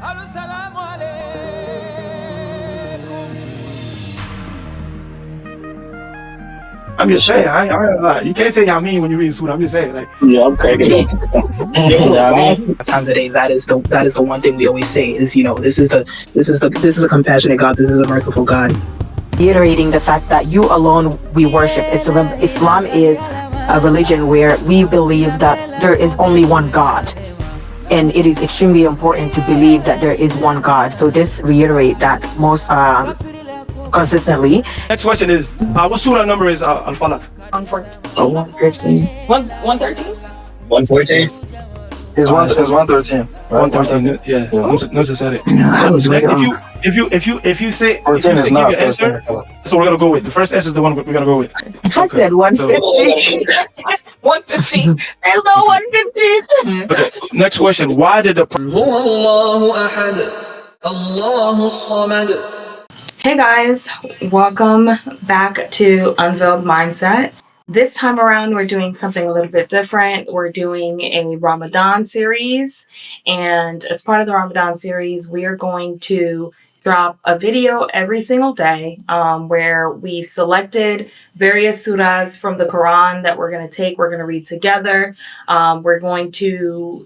I'm just saying, I ain't lie. You can't say y'all mean when you read Surah. I'm just saying, like, Yeah, I'm cracking up. Times a day, that is the one thing we always say is, this is a compassionate God, this is a merciful God. Reiterating the fact that you alone we worship. Islam is a religion where we believe that there is only one God. And it is extremely important to believe that there is one God. So this reiterate that most consistently. next question is, what surah number is Al-Falaq? 115. 113? 114? It's 113. 113. Yeah. Nusa said it. I was way off. If you say 14 is give not. your answer, that's what we're gonna go with. The first answer is the one we're gonna go with. I said 115. 115. There's no 115. Okay. Next question. Why did the Hey guys, welcome back to Unveiled Mindset. This time around, we're doing something a little bit different. We're doing a Ramadan series. And as part of the Ramadan series, we are going to drop a video every single day where we selected various surahs from the Quran that we're going to read together. We're going to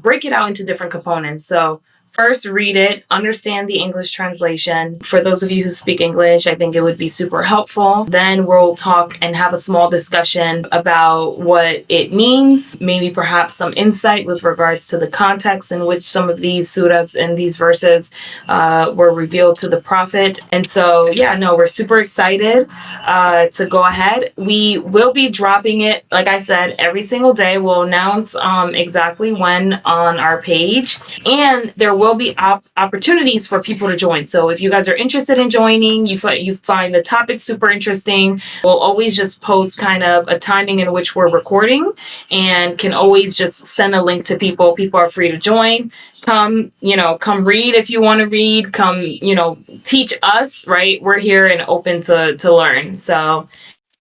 break it out into different components. So first, read it, understand the English translation. For those of you who speak English, I think it would be super helpful. Then we'll talk and have a small discussion about what it means, maybe perhaps some insight with regards to the context in which some of these surahs and these verses were revealed to the Prophet. And so, we're super excited to go ahead. We will be dropping it, like I said, every single day. We'll announce exactly when on our page. And there will be opportunities for people to join. So if you guys are interested in joining, you find the topic super interesting, we'll always just post kind of a timing in which we're recording and can always just send a link to people. People are free to join. Come read if you want to read. Come, teach us, right? We're here and open to learn. So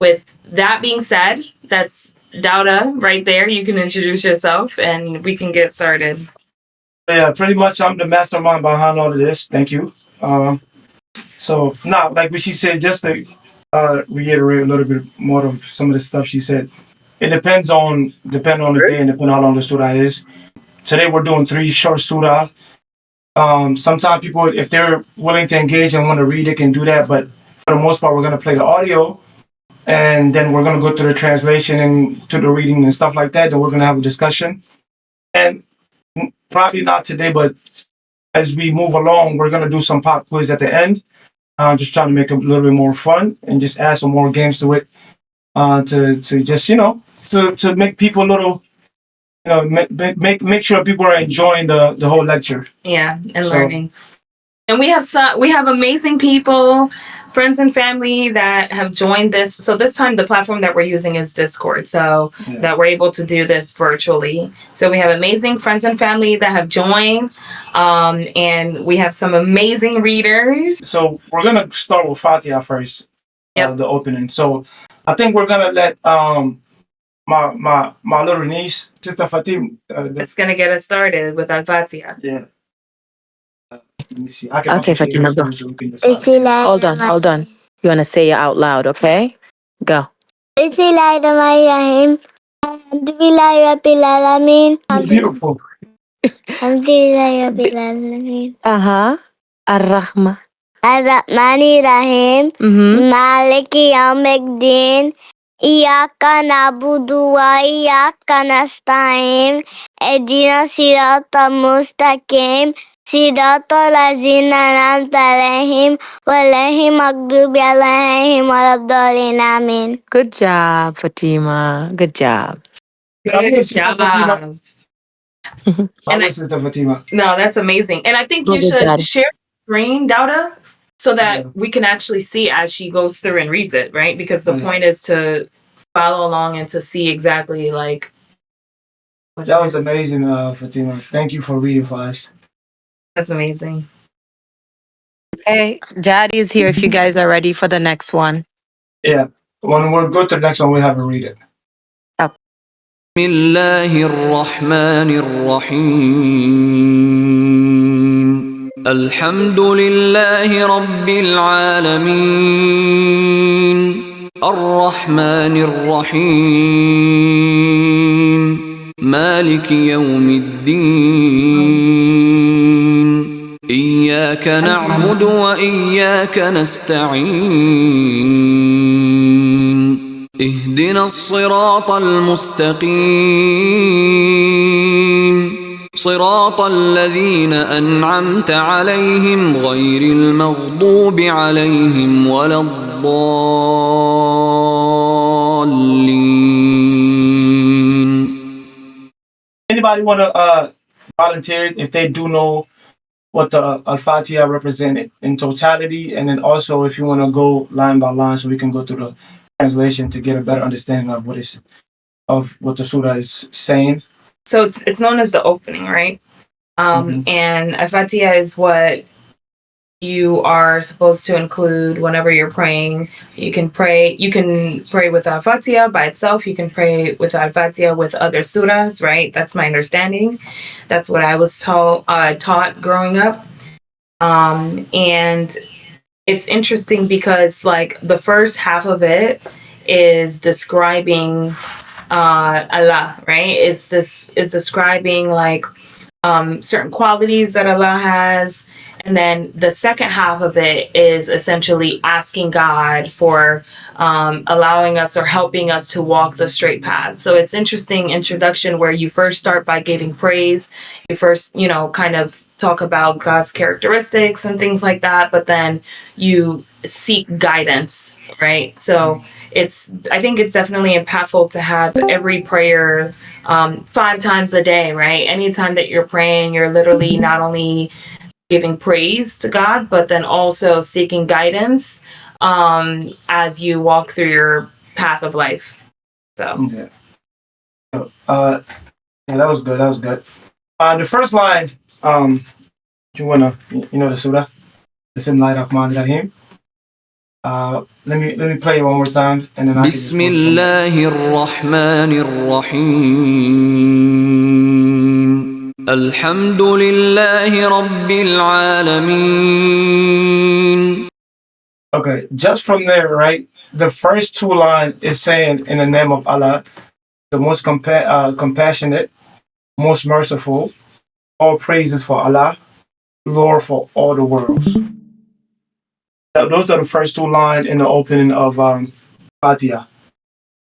with that being said, that's Dauda right there. You can introduce yourself and we can get started. Yeah, pretty much I'm the mastermind behind all of this. Thank you. So now, like what she said, just to reiterate a little bit more of some of the stuff she said. It depends on the day and depending on how long the surah is. Today we're doing 3 short surah. Sometimes people, if they're willing to engage and want to read, they can do that. But for the most part, we're gonna play the audio, and then we're gonna go through the translation and to the reading and stuff like that. Then we're gonna have a discussion. And probably not today, but as we move along, we're gonna do some pop quiz at the end. Just trying to make it a little bit more fun and just add some more games to it. To just to make people a little, make sure people are enjoying the whole lecture. Yeah, and learning. And we have amazing people, friends and family that have joined this. So this time the platform that we're using is Discord, so that we're able to do this virtually. So we have amazing friends and family that have joined, and we have some amazing readers. So we're gonna start with fatihah first, the opening. So I think we're gonna let my little niece, Sister Fatima. It's gonna get us started with Al-Fatihah. Yeah. Let me see. Okay, Fatima, go. Hold on. You want to say it out loud, okay? Go. Bismillahirrahmanirrahim. Alhamdulillahi Rabbil Alameen. It's beautiful. Alhamdulillahi Rabbil Alameen. Ar-Rahma. Ar-Rahmanirrahim. Maliki Yawmiddin. Iyyaka na'budu wa iyyaka nasta'in. Ihdina siratal mustaqim. Siratal ladzina an'amta 'alaihim ghairil maghdubi 'alaihim waladdallin. Amin. Good job, Fatima. Good job. Good job. Sister Fatima. No, that's amazing. And I think you should share the screen, Dauda, so that we can actually see as she goes through and reads it, right? Because the point is to follow along and to see exactly like what that was amazing, Fatima. Thank you for reading for us. That's amazing. Okay, Jadi is here if you guys are ready for the next one. Yeah. When we go to the next one, we'll have her read it. بسم الله الرحمن الرحيم الحمد لله رب العالمين الرحمن الرحيم مالك يوم الدين إياك نعبد وإياك نستعين اهدنا الصراط المستقيم صراط الذين أنعمت عليهم غير المغضوب عليهم ولا الضالين. Anybody want to volunteer if they do know what the Al-Fatiha represented in totality, and then also if you want to go line by line so we can go through the translation to get a better understanding of what the surah is saying. So it's known as the opening, right? And Al-Fatiha is what you are supposed to include whenever you're praying. You can pray with Al-Fatiha by itself. You can pray with Al-Fatiha with other surahs, right? That's my understanding. That's what I was taught growing up. And it's interesting because like the first half of it is describing Allah, right? Is describing like certain qualities that Allah has, and then the second half of it is essentially asking God for allowing us or helping us to walk the straight path. So it's interesting introduction where you first start by giving praise. You first, kind of talk about God's characteristics and things like that, but then you seek guidance, right? So I think it's definitely impactful to have every prayer 5 times a day, right? Anytime that you're praying, you're literally not only giving praise to God, but then also seeking guidance as you walk through your path of life. So yeah, that was good. That was good. The first line, you wanna, the surah, Bismillahir Rahmanir Rahim. Let me play it one more time, and then بسم الله الرحمن الرحيم الحمد لله رب العالمين. Okay, just from there, right? The first 2 lines is saying, in the name of Allah, the most compassionate, most merciful. All praises for Allah, Lord for all the worlds. Those are the first 2 lines in the opening of Fatiha.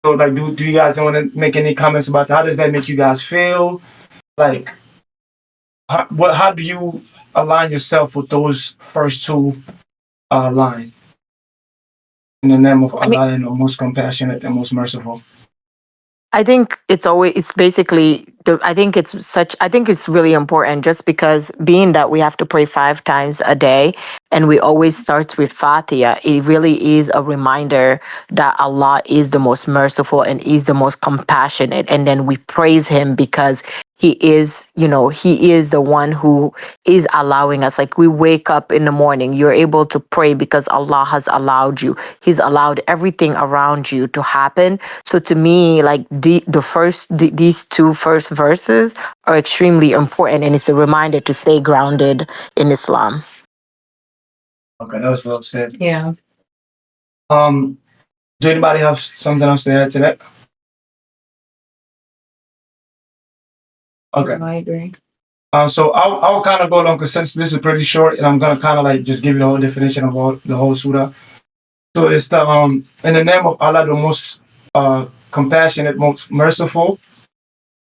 So, like, do you guys want to make any comments about that? How does that make you guys feel? Like, how do you align yourself with those first 2 lines? In the name of Allah, and the most compassionate and most merciful. I think it's basically, I think it's really important just because being that we have to pray 5 times a day and we always start with Fatiha, it really is a reminder that Allah is the most merciful and is the most compassionate. And then we praise him because he is the one who is allowing us. Like we wake up in the morning, you're able to pray because Allah has allowed you. He's allowed everything around you to happen. So to me, like these 2 first verses are extremely important, and it's a reminder to stay grounded in Islam. Okay, that was well said. yeah. Do anybody have something else to add to that? Okay. I agree. So I'll kind of go along because since this is pretty short, and I'm gonna kind of like just give you the whole definition of the whole surah. So it's the in the name of Allah, the most compassionate, most merciful.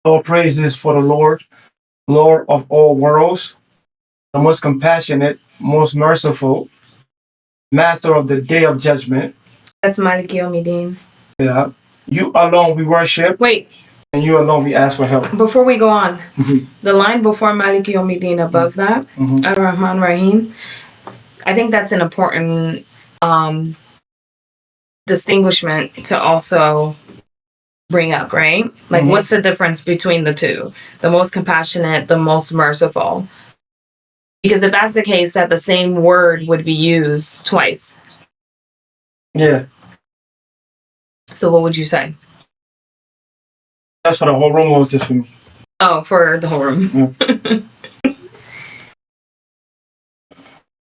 All praises for the Lord of all worlds, the most compassionate, most merciful, master of the day of judgment. That's Malik Yawmiddin. Yeah. You alone we worship. Wait. And you alone we ask for help. Before we go on, the line before Malik Yawmiddin above that, Ar-Rahman Rahim, I think that's an important distinguishment to also bring up, right? Like, what's the difference between the 2? The most compassionate, the most merciful. Because if that's the case, that the same word would be used twice. Yeah. So what would you say? That's for the whole room, or just for me? Oh, for the whole room. Yeah.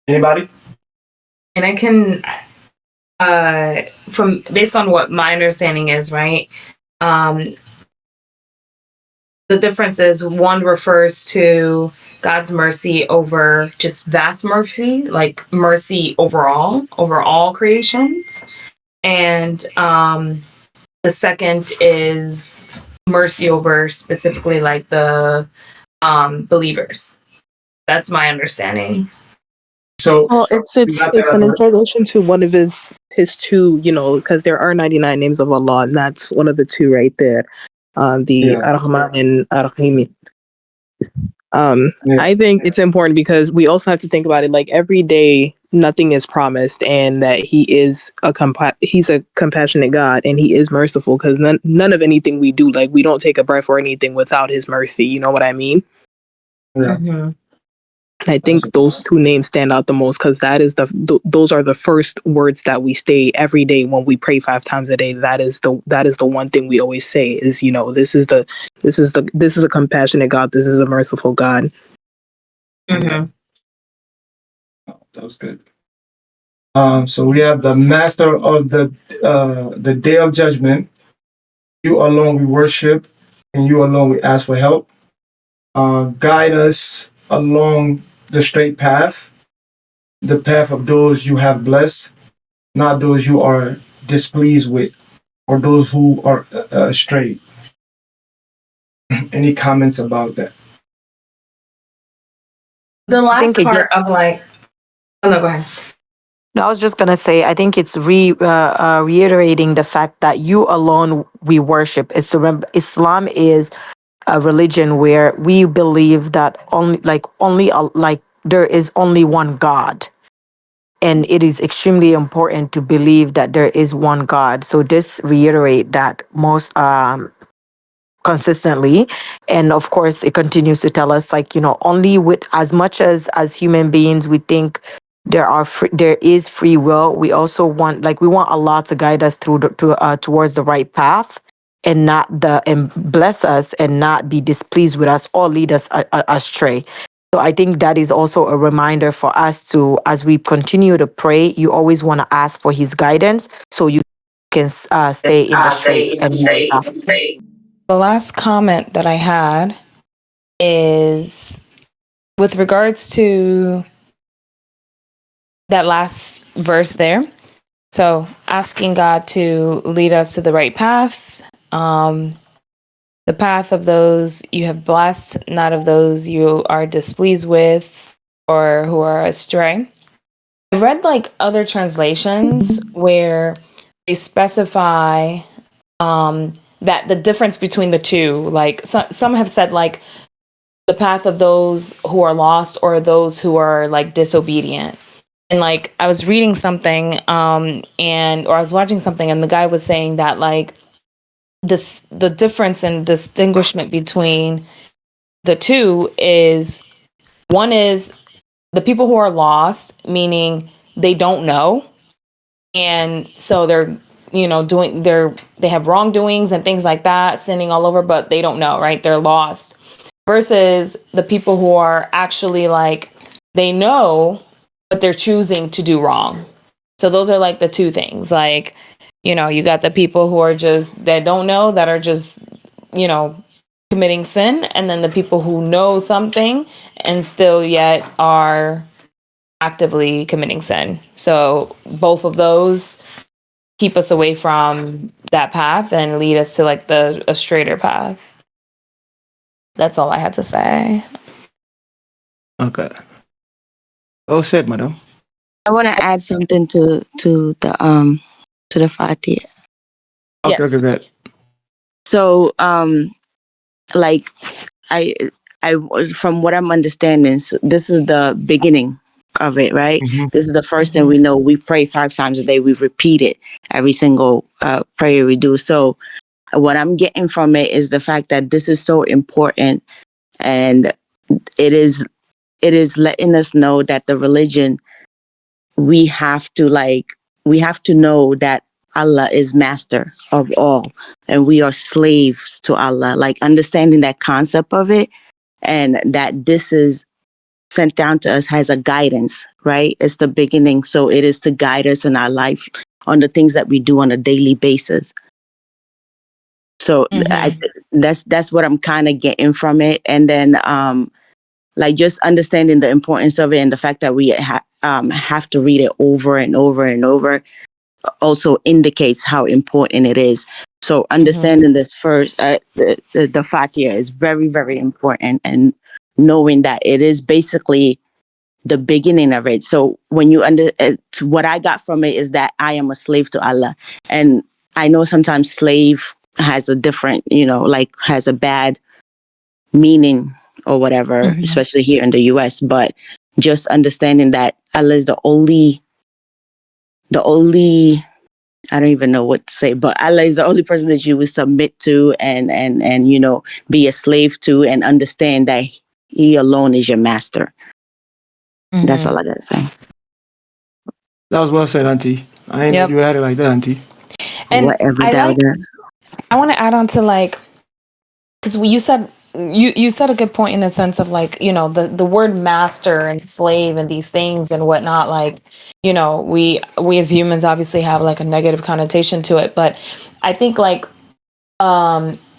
Anybody? And I can, from based on what my understanding is, right? The difference is one refers to God's mercy over just vast mercy, like mercy overall, over all creations. And the second is mercy over specifically like the believers. That's my understanding. So, Well, it's an introduction to one of his two, because there are 99 names of Allah, and that's one of the two right there. The Ar-Rahman and Ar-Rahim. I think it's important because we also have to think about it like every day nothing is promised, and that he is he's a compassionate God, and he is merciful, because none of anything we do, like we don't take a breath or anything without his mercy, you know what I mean? Yeah. Mm-hmm. I think those two names stand out the most, because that is those are the first words that we say every day when we pray 5 times a day. That is the one thing we always say is, this is a compassionate God. This is a merciful God. Mm-hmm. Oh, that was good. So we have the master of the day of judgment. You alone we worship, and you alone we ask for help. Guide us along the straight path, the path of those you have blessed, not those you are displeased with, or those who are astray. Any comments about that? The I think last it part gets. of like, oh no, go ahead. No, I was just gonna say, I think it's reiterating the fact that you alone we worship. It's remember, Islam is a religion where we believe that only there is only one God, and it is extremely important to believe that there is one God. So this reiterate that most consistently. And of course it continues to tell us, like, only with as much as human beings we think there is free will, we also want Allah to guide us towards the right path, and bless us and not be displeased with us or lead us astray. So I think that is also a reminder for us to, as we continue to pray, you always want to ask for his guidance so you can stay in the straight and narrow path. The last comment that I had is with regards to that last verse there. So asking God to lead us to the right path, the path of those you have blessed, not of those you are displeased with or who are astray. I've read like other translations where they specify that the difference between the two, like some have said like the path of those who are lost or those who are like disobedient. And like I was reading something or I was watching something, and the guy was saying that like the difference and distinguishment between the two is, one is the people who are lost, meaning they don't know, and so they're they have wrongdoings and things like that, sinning all over, but they don't know, right? They're lost. Versus the people who are actually like, they know, but they're choosing to do wrong. So those are like the two things. Like, you got the people who are that don't know, that are just, committing sin. And then the people who know something and still yet are actively committing sin. So both of those keep us away from that path and lead us to like a straighter path. That's all I had to say. Okay. Oh, said, madam. I want to add something to the fatihah. Okay, Yes. okay, good. So like I from what I'm understanding, so this is the beginning of it, right? Mm-hmm. This is the first thing we know. We pray 5 times a day. We repeat it every single prayer we do. So what I'm getting from it is the fact that this is so important, and it is letting us know that the religion, we have to know that Allah is master of all, and we are slaves to Allah. Like understanding that concept of it, and that this is sent down to us as a guidance, right? It's the beginning. So it is to guide us in our life on the things that we do on a daily basis. So that's what I'm kind of getting from it. And then like just understanding the importance of it and the fact that we have to read it over and over and over also indicates how important it is. So understanding this first, the fatihah is very, very important, and knowing that it is basically the beginning of it. So when you what I got from it is that I am a slave to Allah. And I know sometimes slave has a different, like has a bad meaning or whatever, especially here in the US. But just understanding that Allah is the only, I don't even know what to say, but Allah is the only person that you would submit to and be a slave to, and understand that He alone is your master. That's all I gotta say. That was well said, Auntie. I ain't know you had it like that, Auntie. And Whatever, I want to add on to because you said you said a good point in the sense of the word master and slave and these things and whatnot. We as humans obviously have a negative connotation to it, but I think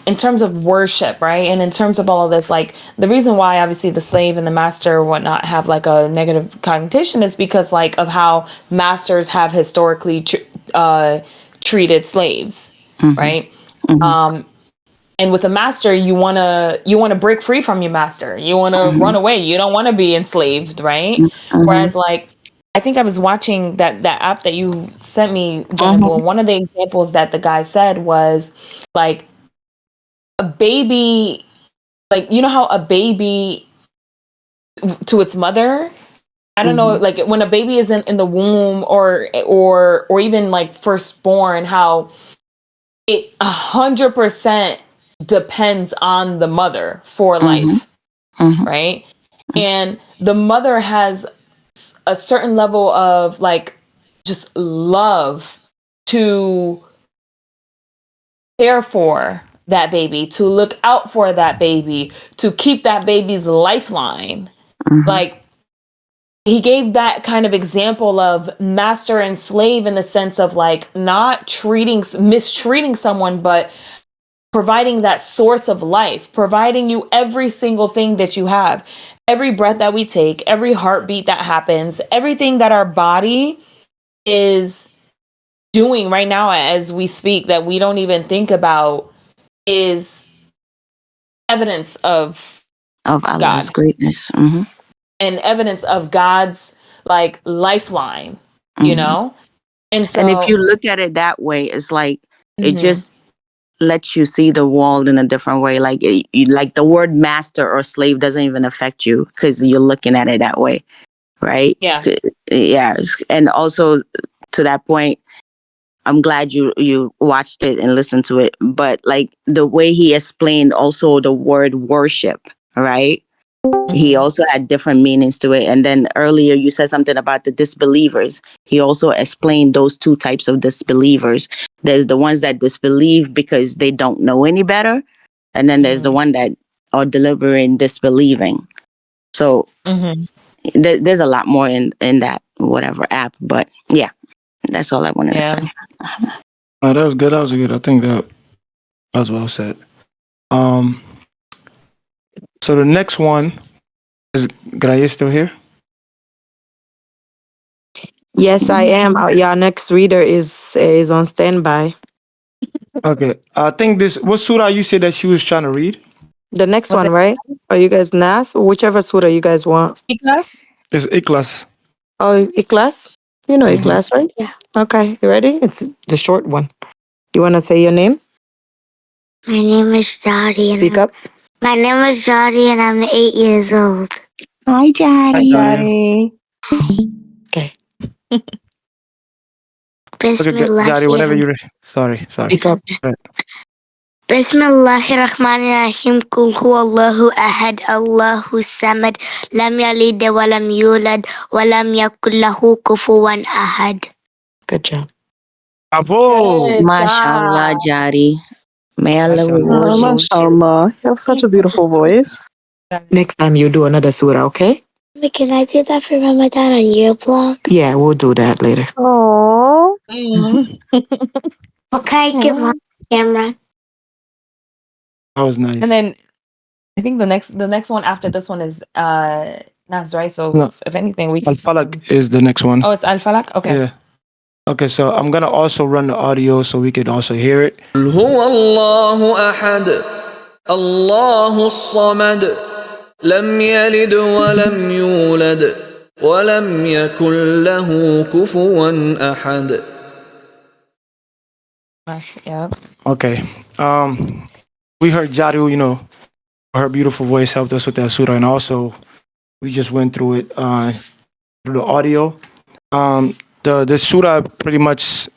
in terms of worship, right? And in terms of all of this, the reason why obviously the slave and the master or whatnot have a negative connotation is because of how masters have historically treated slaves, right? And with a master, you wanna break free from your master. You wanna run away. You don't want to be enslaved, right? Whereas I think I was watching that app that you sent me, Jennifer. One of the examples that the guy said was a baby, how a baby to its mother. I don't know, when a baby is in the womb or even firstborn, how it 100% depends on the mother for life, right? And the mother has a certain level of just love to care for that baby, to look out for that baby, to keep that baby's lifeline. He gave that kind of example of master and slave in the sense of not mistreating someone, but providing that source of life, providing you every single thing that you have, every breath that we take, every heartbeat that happens, everything that our body is doing right now as we speak that we don't even think about is evidence of Allah's God. greatness. And evidence of God's lifeline, And so, and if you look at it that way, it's it just lets you see the world in a different way. The word master or slave doesn't even affect you because you're looking at it that way, right? Yeah. And also to that point, I'm glad you watched it and listened to it. But the way he explained also the word worship, right? He also had different meanings to it. And then earlier you said something about the disbelievers. He also explained those two types of disbelievers. There's the ones that disbelieve because they don't know any better. And then there's the one that are deliberate disbelieving. So there's a lot more in that whatever app. But yeah, that's all I wanted to say. That was good. That was good. I think that was well said. So the next one is Graye still here? Yes, I am. Your next reader is on standby. Okay. I think what surah you said that she was trying to read? The next one, right? Are you guys Nas? Whichever surah you guys want. Ikhlas? It's Ikhlas. Oh, Ikhlas? You know Ikhlas, right? Yeah. Okay, you ready? It's the short one. You want to say your name? My name is Jody. Speak up. My name is Jody and I'm 8 years old. Hi, Jody. Hi. Okay. Jari, whenever you're ready. Sorry. Speak up. Bismillahirrahmanirrahim. Qul huwallahu ahad. Allahu samad. Lam yalid wa lam yulad wa lam yakul lahu kufuwan ahad. Good job. Bravo. MashaAllah, Jari. May Allah reward you. MashaAllah. You have such a beautiful voice. Next time you do another surah, okay? Can I do that for Ramadan on your blog? Yeah, we'll do that later. Oh. Okay, give my camera. That was nice. And then I think the next one after this one is Nas, right? So No. if anything, we can. Al-Falaq is the next one. Oh, it's Al Falaq. Okay. Yeah. Okay, so I'm gonna also run the audio so we could also hear it. قل هو الله أحد الله الصمد لم يلد ولم يولد ولم يكن له كفوا أحد. Yeah. Okay. We heard Jaru, her beautiful voice helped us with that surah, and also we just went through it through the audio. The surah pretty much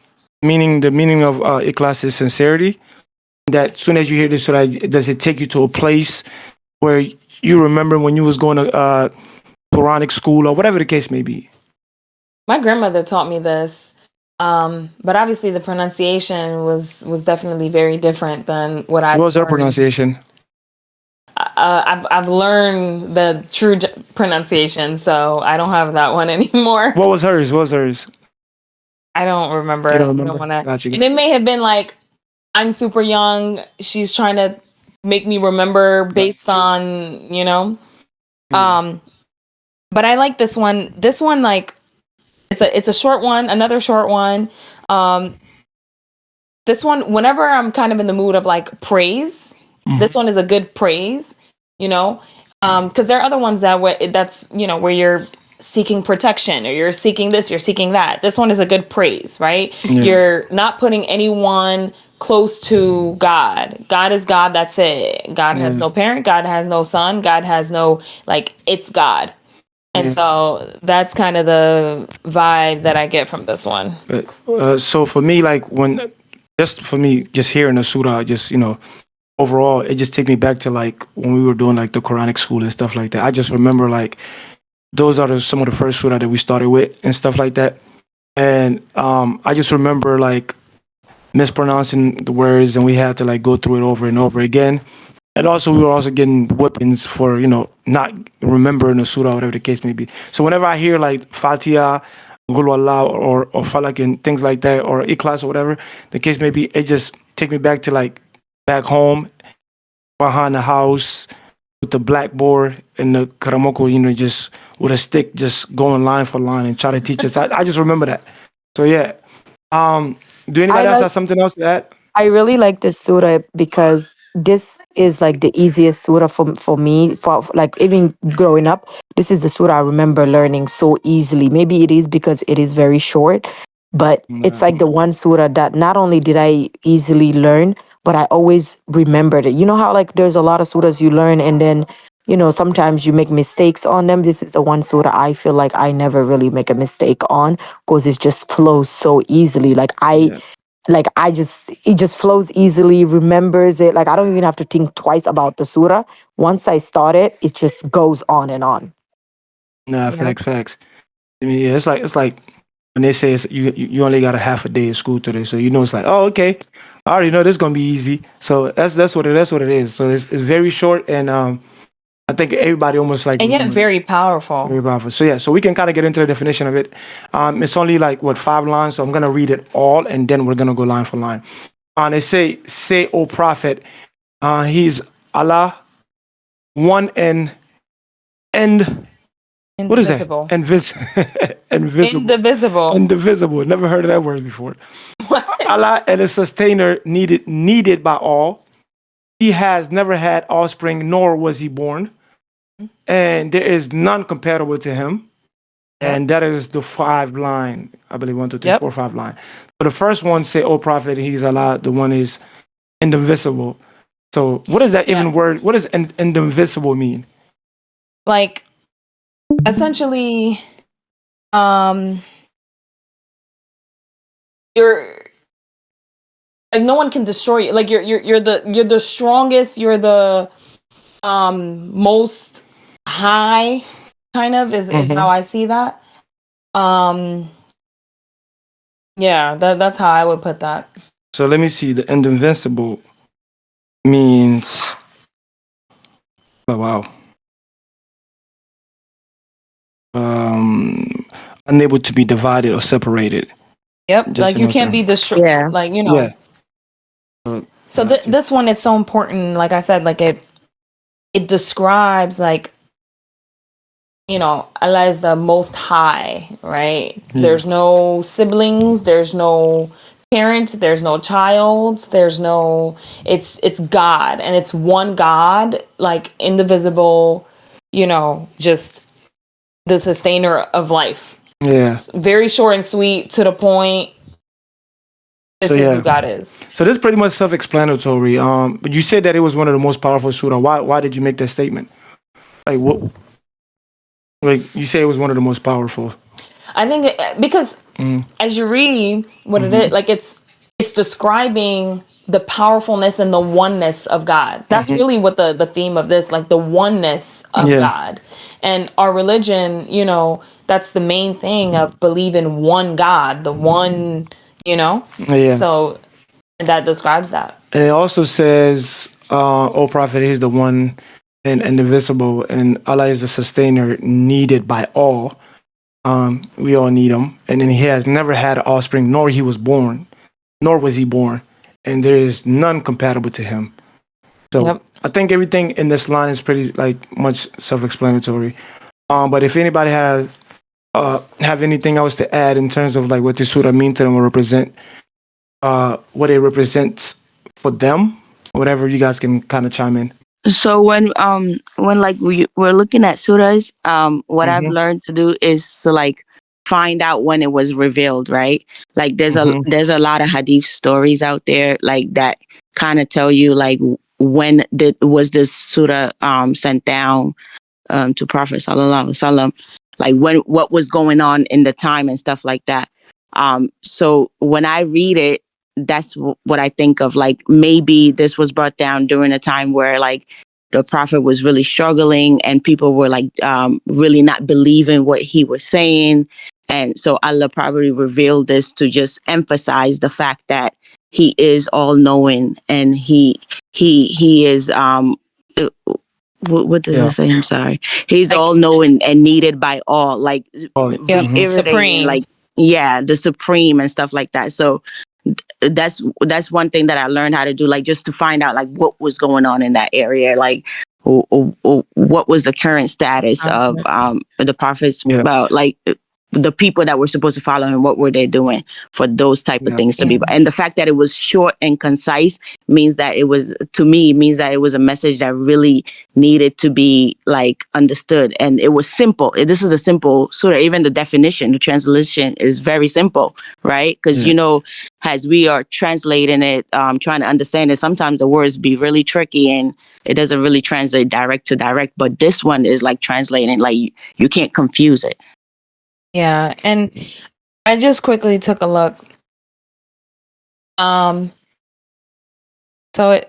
the meaning of Ikhlas is sincerity. That soon as you hear this surah, does it take you to a place where you remember when you was going to Quranic school or whatever the case may be? My grandmother taught me this, but obviously the pronunciation was definitely very different than what I. What was her pronunciation? I've learned the true pronunciation, so I don't have that one anymore. What was hers? What was hers? I don't remember. You don't remember? I don't wanna, Gotcha. and it may have been like, I'm super young. She's trying to make me remember based on, but I like this one. This one, like, it's a short one, another short one. This one, whenever I'm kind of in the mood of like praise, this one is a good praise, because there are other ones that's where you're seeking protection or you're seeking this, you're seeking that. This one is a good praise, right? Yeah. You're not putting anyone close to God. God is God, that's it. God has no parent, God has no son, God has no, it's God. And so that's kind of the vibe that I get from this one. So for me, just hearing the surah, overall, it just take me back to like when we were doing like the Quranic school and stuff like that. I just remember like those are some of the first surah that we started with and stuff like that. And I just remember like mispronouncing the words, and we had to like go through it over and over again. And also, we were also getting whippings for not remembering the surah, whatever the case may be. So whenever I hear like fatihah, Qul Wallah, or falaaq and things like that, or Ikhlas or whatever the case may be, it just take me back to like back home behind the house with the blackboard and the karamoko, just with a stick, just going line for line and try to teach us. I just remember that. So yeah. Do anybody else have something else to add? I really like this surah because this is like the easiest surah for me. For like even growing up, this is the surah I remember learning so easily. Maybe it is because it is very short, but it's like the one surah that not only did I easily learn, but I always remembered it. You know how like there's a lot of surahs you learn and then sometimes you make mistakes on them. This is the one surah I feel like I never really make a mistake on because it just flows so easily. It just flows easily, remembers it. Like I don't even have to think twice about the surah. Once I start it, it just goes on and on. Nah, facts. I mean, yeah, it's like when they say you only got a half a day of school today, so it's like, oh, okay, I already know this is gonna be easy. So that's what it is. So it's very short, and I think everybody almost like, and yet very powerful. Very powerful. So yeah, so we can kind of get into the definition of it. It's only like 5 lines, so I'm gonna read it all, and then we're gonna go line for line. They say, O Prophet, He's Allah, one and what is that? Invisible. Indivisible. Never heard of that word before. Allah and a sustainer needed by all. He has never had offspring, nor was he born. And there is none comparable to him. And that is the 5 line. I believe 1, 2, 3, 4, 5 line. So the first one say, O Prophet, He's Allah. The one is indivisible. So what is that even word? What does indivisible mean? Like, essentially, you're like no one can destroy you. Like you're the strongest. You're the most high. Kind of is how I see that. Yeah, that's how I would put that. So let me see. The indivisible means. Oh wow. unable to be divided or separated. Yep. Just Like you another can't thing. be destroyed. Yeah. Like, you know. Yeah. So this one, it's so important. Like I said, like it describes like, you know, Allah is the most high, right? Yeah. There's no siblings, there's no parent, there's no child, there's no, it's God, and it's one God, like indivisible, you know, just the sustainer of life. Yeah. It's very short and sweet, to the point. This is who God is. So this is pretty much self-explanatory. But you said that it was one of the most powerful surah. Why did you make that statement? Like what? Like you say it was one of the most powerful. I think because as you read what it is, like it's describing the powerfulness and the oneness of God. That's really what the theme of this, like the oneness of God. And our religion, you know, that's the main thing of believing one God, the one, you know. Yeah. So that describes that. And it also says, "O Prophet, He is the one and indivisible, and Allah is the sustainer needed by all. We all need Him, and then He has never had offspring, nor He was born, nor was He born, and there is none compatible to Him." So I think everything in this line is pretty like much self-explanatory. But if anybody have anything else to add in terms of like what this surah mean to them or represent, what it represents for them, whatever, you guys can kind of chime in. So when like we're looking at surahs, what I've learned to do is to like find out when it was revealed, right? Like there's a lot of hadith stories out there like that kind of tell you like when was this surah sent down to Prophet sallallahu alaihi wasallam, like what was going on in the time and stuff like that. So when I read it, that's what I think of. Like maybe this was brought down during a time where like the Prophet was really struggling and people were like really not believing what he was saying. And so Allah probably revealed this to just emphasize the fact that he is all knowing and he is what did I say? I'm sorry. He's all knowing and needed by all, like reiterating, supreme. like the supreme and stuff like that. So that's one thing that I learned how to do, like just to find out like what was going on in that area, like what was the current status of the prophets, about like the people that were supposed to follow him, what were they doing for those type of things to be. And the fact that it was short and concise means that it was, to me, means that it was a message that really needed to be like understood. And it was simple. This is a simple surah. Even the definition, the translation is very simple, right? Because you know, as we are translating it, trying to understand it, sometimes the words be really tricky and it doesn't really translate direct to direct. But this one is like translating, like you can't confuse it. Yeah, and I just quickly took a look. So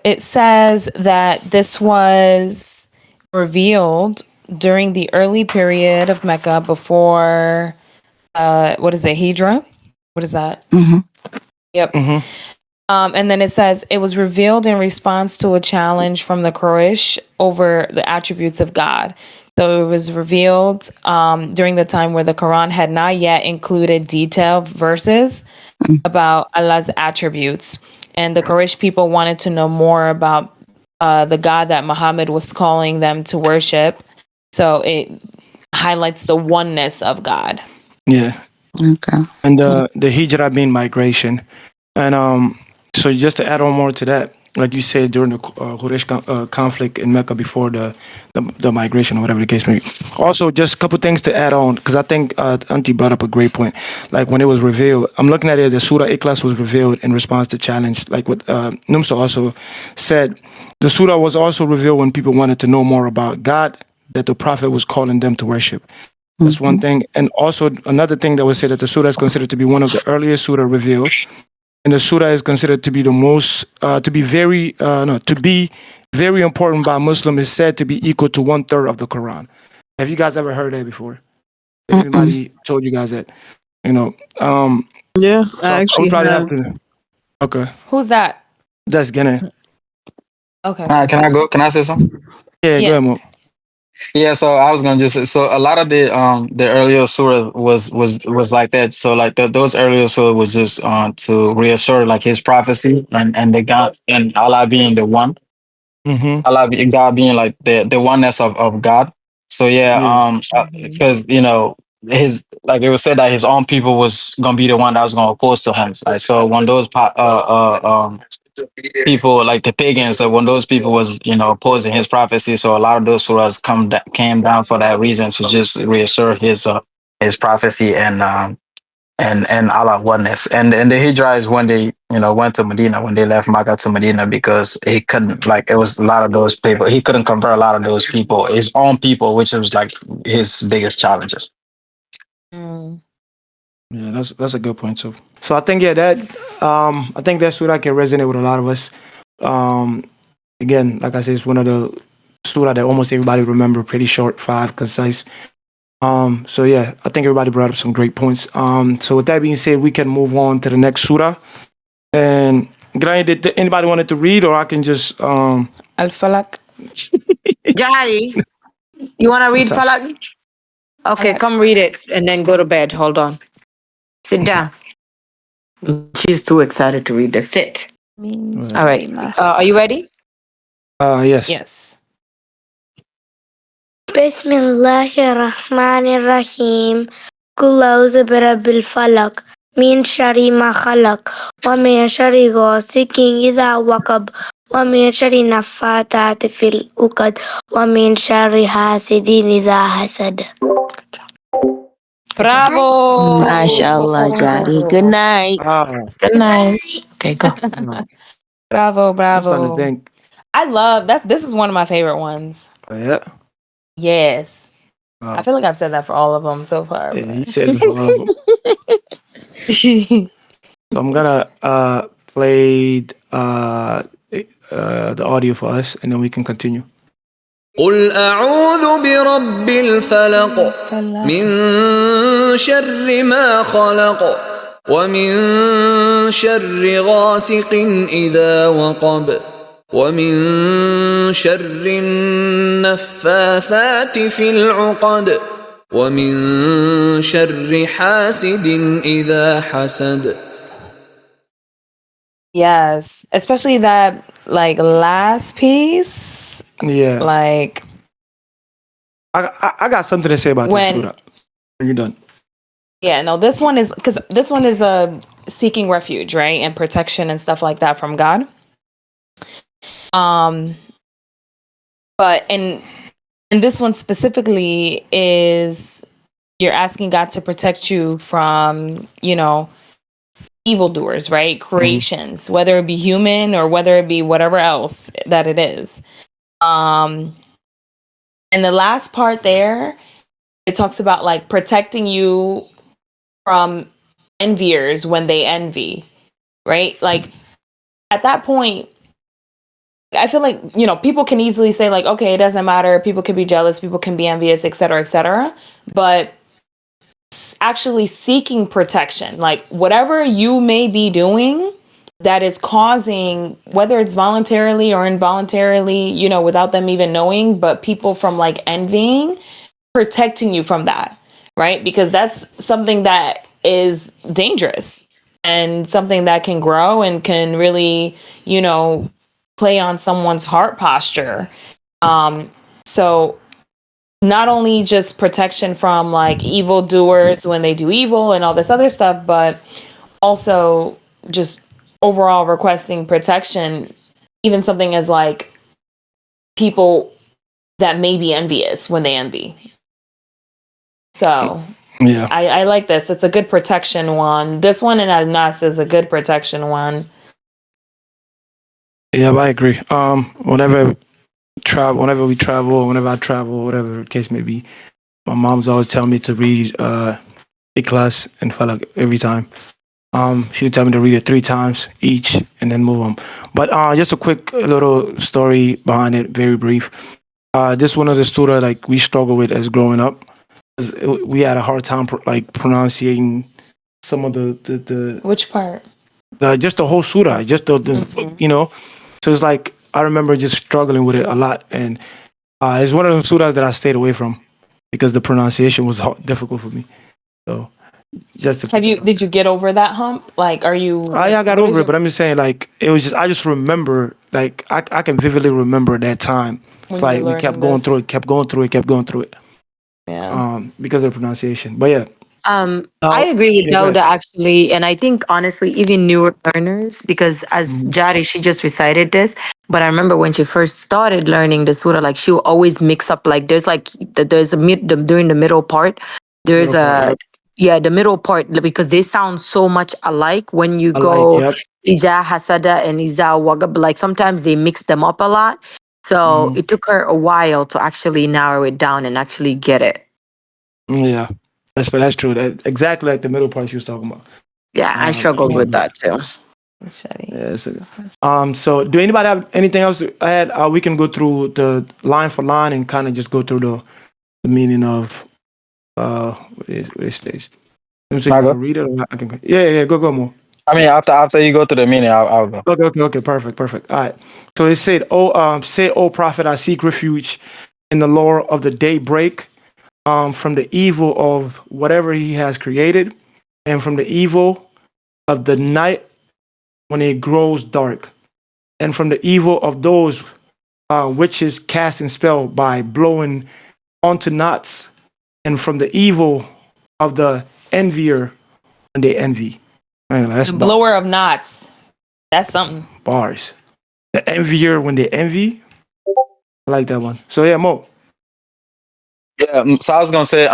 it says that this was revealed during the early period of Mecca before, what is it, Hijra? What is that? Yep. And then it says it was revealed in response to a challenge from the Quraysh over the attributes of God. So it was revealed during the time where the Quran had not yet included detailed verses about Allah's attributes. And the Quraysh people wanted to know more about the God that Muhammad was calling them to worship. So it highlights the oneness of God. Yeah. Okay. And the hijrah being migration. And so just to add on more to that, like you said, during the Quraysh conflict in Mecca before the migration or whatever the case may be. Also, just a couple things to add on, because I think Auntie brought up a great point. Like when it was revealed, I'm looking at it, the Surah Ikhlas was revealed in response to challenge. Like what Numsa also said, the Surah was also revealed when people wanted to know more about God, that the Prophet was calling them to worship. That's one thing. And also another thing that would say that the Surah is considered to be one of the earliest Surah revealed. And the surah is considered to be the most, to be very important by Muslim, is said to be equal to 1/3 of the Quran. Have you guys ever heard that before? Anybody told you guys that? You know, yeah, so I actually probably have. to. Okay, Who's that? that's gonna. Okay. Can I go? Can I say something? Yeah, go ahead, Mo. Yeah, so I was gonna just say, so a lot of the earlier surah was like that. So like those earlier surah was just to reassure like his prophecy and the God and Allah being the one, Mm-hmm. God being like the oneness of God. So yeah, Yeah. because you know his like it was said that his own people was gonna be the one that was gonna oppose to him. Like so when those people like the pagans, like when those people was opposing his prophecy, so a lot of those surahs came down for that reason to just reassure his prophecy and Allah oneness. And the Hijra is when they went to Medina, when they left Makkah to Medina, because he couldn't, like, it was a lot of those people, he couldn't convert a lot of those people, his own people, which was like his biggest challenges. Mm. Yeah, that's a good point too. So I think I think that surah can resonate with a lot of us. Um, Again, like I said, it's one of the surah that almost everybody remember. Pretty short, 5, concise. So yeah, I think everybody brought up some great points. So with that being said, we can move on to the next surah. And Granny, did anybody wanted to read, or I can just Al-Falaq. Jari, you want to read What's up? Falak? Okay, Falaq. come read it and then go to bed. Hold on. Sit down. She's too excited to read the sit. All right. Are you ready? Yes. Yes. بسم الله الرحمن الرحيم قل أعوذ برب الفلق من شر ما خلق ومن شر غاسق إذا وقب ومن شر النفاثات في العقد ومن شر حاسد إذا حسد. Bravo. MashaAllah, Jari. Good night. Good night. Okay, go. Bravo, I'm starting to bravo. think. I love this is one of my favorite ones. Yeah. Yes. Wow. I feel like I've said that for all of them so far. Yeah, but- you said it for all of them. So I'm gonna play the audio for us, and then we can continue. قل أعوذ برب الفلق من شر ما خلق ومن شر غاسق إذا وقب ومن شر النفاثات في العقد ومن شر حاسد إذا حسد. Yes, especially that like last piece. Yeah. Like I got something to say about When- this surah. When you're done. yeah, no, this one is because this one is seeking refuge, right, and protection and stuff like that from God. But in this one specifically is you're asking God to protect you from, evildoers, right? Creations, whether it be human or whether it be whatever else that it is. And the last part there, it talks about like protecting you from enviers when they envy, right? Like at that point, I feel like, people can easily say like, okay, it doesn't matter. People can be jealous, people can be envious, et cetera, et cetera. But actually seeking protection, like whatever you may be doing that is causing, whether it's voluntarily or involuntarily, without them even knowing, but people from like envying, protecting you from that, right? Because that's something that is dangerous and something that can grow and can really, play on someone's heart posture. So not only just protection from like evildoers when they do evil and all this other stuff, but also just overall requesting protection, even something as like people that may be envious when they envy. So Yeah. I like this. It's a good protection one. This one in Al-Nas is a good protection one. Yeah, I agree. Whenever we travel, whenever I travel, whatever the case may be, my mom's always telling me to read Iklhas and falaaq every time. She would tell me to read it 3 times each and then move on. But just a quick little story behind it, very brief. This one of the surah like we struggle with as growing up. We had a hard time pronouncing some of the Which part? just the whole surah, just the. So it's like I remember just struggling with it a lot, and It's one of those surahs that I stayed away from because the pronunciation was difficult for me. So just to Did you get over that hump? Like, are you? I got over it, but I'm just saying, like, it was just I just remember, like, I can vividly remember that time. It's like we kept going through it, kept going through it. Yeah. Because of the pronunciation. But yeah. I agree with Yeah, go Dauda ahead. actually, and I think honestly, even newer learners, because as Mhm. Jari, she just recited this, but I remember when she first started learning the surah, like she will always mix up, like there's a during the middle part, there's Middle part, a yep. yeah, the middle part, because they sound so much alike when you I like, go yep. Ija Hasada and Ija Wagab, like sometimes they mix them up a lot. So Mhm. it took her a while to actually narrow it down and actually get it. Yeah. That's true. That exactly like the middle part she was talking about. Yeah, I struggled with that too. Yeah, so do anybody have anything else to add? We can go through the line for line and kind of just go through the meaning of what it states. Let me see, Can you I want to go? read it? Or I can. Yeah. Go more. I mean, after you go to the meaning, I'll go. Okay. Perfect. All right. So it said, say, O prophet, I seek refuge in the Lord of the daybreak, from the evil of whatever he has created, and from the evil of the night when it grows dark, and from the evil of those witches casting spell by blowing onto knots, and from the evil of the envier when they envy. Man, that's The blower of knots. That's something. bars. The envier when they envy. I like that one. So yeah, Mo. Yeah, so I was gonna say,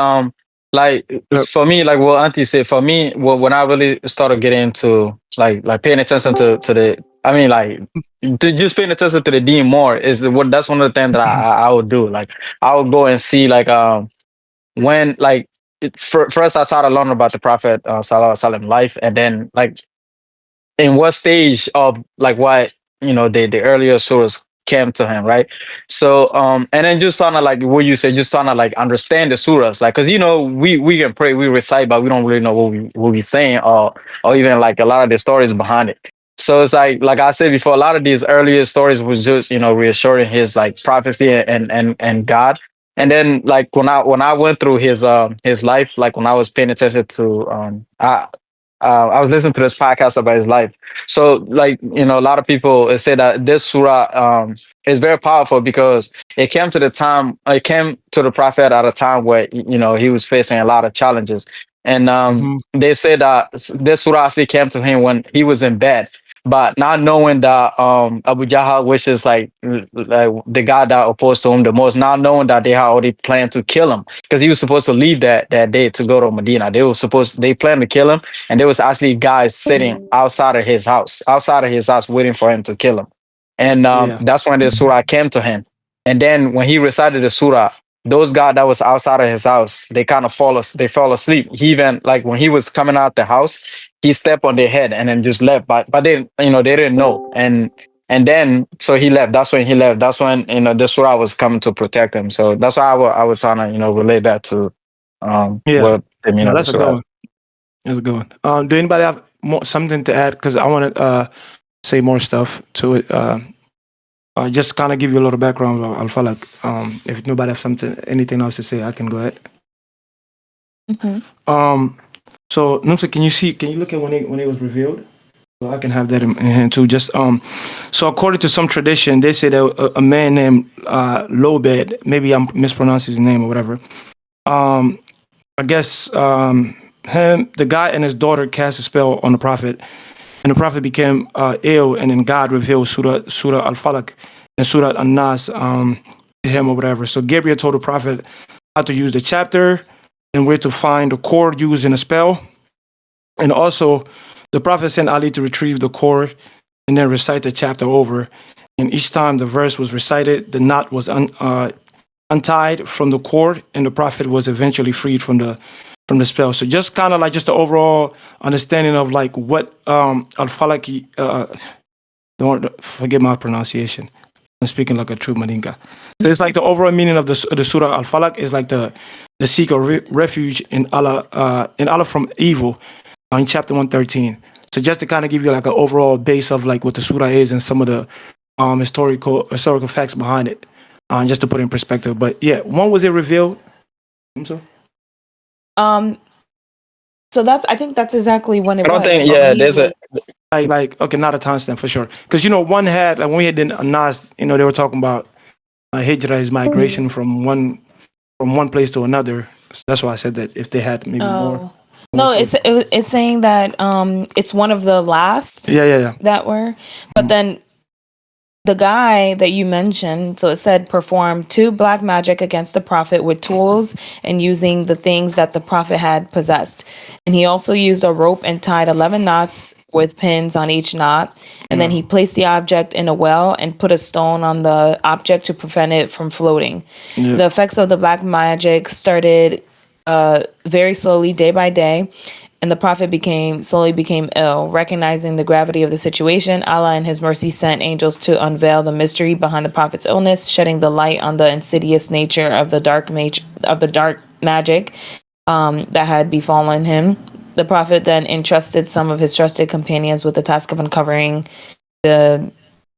like Yep. for me, like what Auntie said, for me, when I really started getting into like paying attention to the, I mean, like just paying attention to the dean more is what that's one of the things that I would do. Like I would go and see like when like first I started learning about the Prophet Sallallahu Alaihi Wasallam life, and then like in what stage of like what the earlier source came to him, right? So and then just trying to like what you said, just trying to like understand the surahs, like because we can pray, we recite, but we don't really know what we saying, or even like a lot of the stories behind it. So it's like I said before, a lot of these earlier stories was just reassuring his like prophecy and God. And then like when I went through his life, like when I was paying attention to I was listening to this podcast about his life. So, like, a lot of people say that this surah is very powerful because it came to the prophet at a time where, he was facing a lot of challenges. And Mhm. they say that this surah actually came to him when he was in bed. But not knowing that Abu Jahl, which is like the guy that opposed to him the most, not knowing that they had already planned to kill him because he was supposed to leave that day to go to Medina. They planned to kill him, and there was actually guys sitting outside of his house, waiting for him to kill him. And Yeah. that's when the surah came to him. And then when he recited the surah, those guys that was outside of his house, they kind of they fell asleep. He even like when he was coming out the house, he stepped on their head and then just left. But they didn't know. And then so he left. That's when he left. That's when the surah was coming to protect him. So that's why I was trying to relate that to Yeah. what the meaning No, of the that's a surah good is. one. That's a good one. Do anybody have something to add? Because I want to say more stuff to it. Just kind of give you a little background on Al Falak. If nobody have anything else to say, I can go ahead. Mhm. So Numsa, can you look at when it was revealed? So I can have that in hand too. Just so according to some tradition, they say that a man named Lobed, maybe I'm mispronouncing his name or whatever. Um, I guess the guy and his daughter cast a spell on the prophet, and the prophet became ill, and then God revealed Surah Al Falak and Surah Al Nas to him or whatever. So Gabriel told the prophet how to use the chapter and where to find the cord used in a spell, and also the prophet sent Ali to retrieve the cord and then recite the chapter over. And each time the verse was recited, the knot was untied from the cord, and the prophet was eventually freed from the spell. So just kind of like just the overall understanding of like what Al Falaki. Don't forget my pronunciation. I'm speaking like a true Madinka. So it's like the overall meaning of the Surah Al Falak is like the seek of refuge in Allah from evil in chapter 113. So just to kind of give you like an overall base of like what the surah is and some of the historical facts behind it. just to put it in perspective. But yeah, when was it revealed? So So I think that's exactly when it I don't was. think. when Yeah, he there's a. was- like okay, not a timestamp for sure. Because one had like when we had the Nas, they were talking about hijrah is migration from one place to another. So that's why I said that if they had maybe more. No, it's saying that it's one of the last Yeah. that were, but then the guy that you mentioned, so it said perform 2 black magic against the prophet with tools and using the things that the prophet had possessed. And he also used a rope and tied 11 knots with pins on each knot. And then he placed the object in a well and put a stone on the object to prevent it from floating. Yeah. The effects of the black magic started very slowly, day by day, and the prophet slowly became ill. Recognizing the gravity of the situation, Allah in His mercy sent angels to unveil the mystery behind the prophet's illness, shedding the light on the insidious nature of the dark magic that had befallen him. The prophet then entrusted some of his trusted companions with the task of uncovering the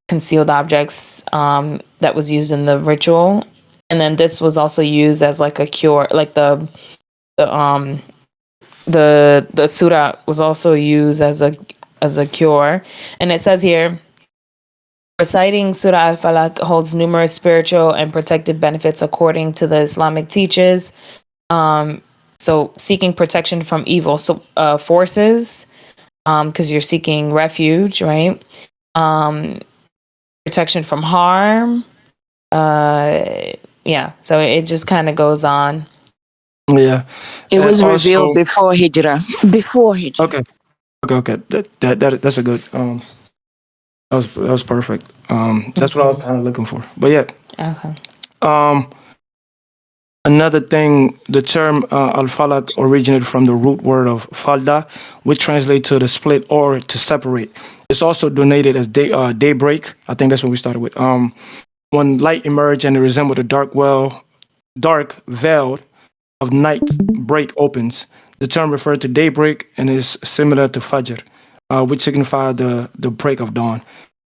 concealed objects that was used in the ritual, and then this was also used as like a cure, like the surah was also used as a cure. And it says here, reciting Surah Al-Falaq holds numerous spiritual and protective benefits according to the Islamic teachers. So seeking protection from evil forces, because you're seeking refuge, right? Protection from harm. Yeah, so it just kind of goes on. Yeah. It And was also- revealed before Hijrah. Before Hijrah. Okay. That's a good. That was perfect. That's what I was kind of looking for. But yeah. Okay. Another thing, the term al-falaq originated from the root word of falda, which translates to the split or to separate. It's also donated as daybreak. I think that's what we started with. When light emerged and it resembled a dark veil of night break opens. The term referred to daybreak and is similar to fajr, which signify the break of dawn.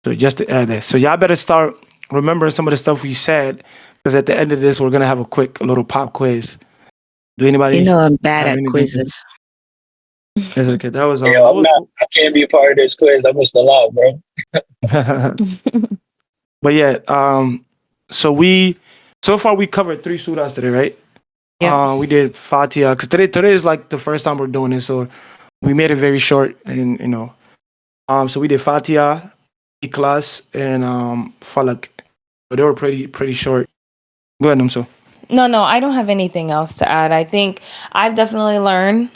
So just to add that. So y'all better start remembering some of the stuff we said, because at the end of this, we're gonna have a quick little pop quiz. Do anybody? You know I'm bad have at anything? quizzes. It's okay. That was Yo, I'm not. I can't be a part of this quiz. I missed a lot, bro. But yeah, so far we covered 3 surahs today, right? Yeah. We did Fatihah because today is like the first time we're doing it, so we made it very short, and so we did Fatihah, Iklhas, and falaaq. But they were pretty short. Go ahead, Numso. No, I don't have anything else to add. I think I've definitely learned,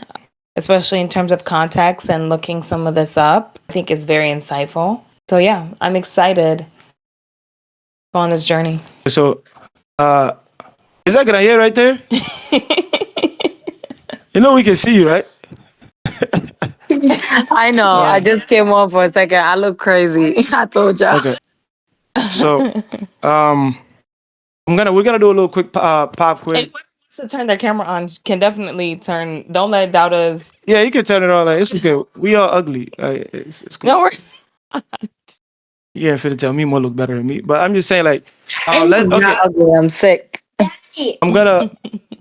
especially in terms of context and looking some of this up. I think it's very insightful. So yeah, I'm excited to go on this journey. So, is that Granier right there? We can see you, right? I know. Yeah. I just came on for a second. I look crazy. I told y'all. Okay. So, we're gonna do a little quick pop quiz. And whoever wants to turn their camera on can definitely turn. Don't let doubters. Yeah, you can turn it on. Like it's okay. We are ugly. It's cool. No, we're Yeah, for to tell me more look better than me. But I'm just saying, like, I'm not ugly. I'm sick. I'm gonna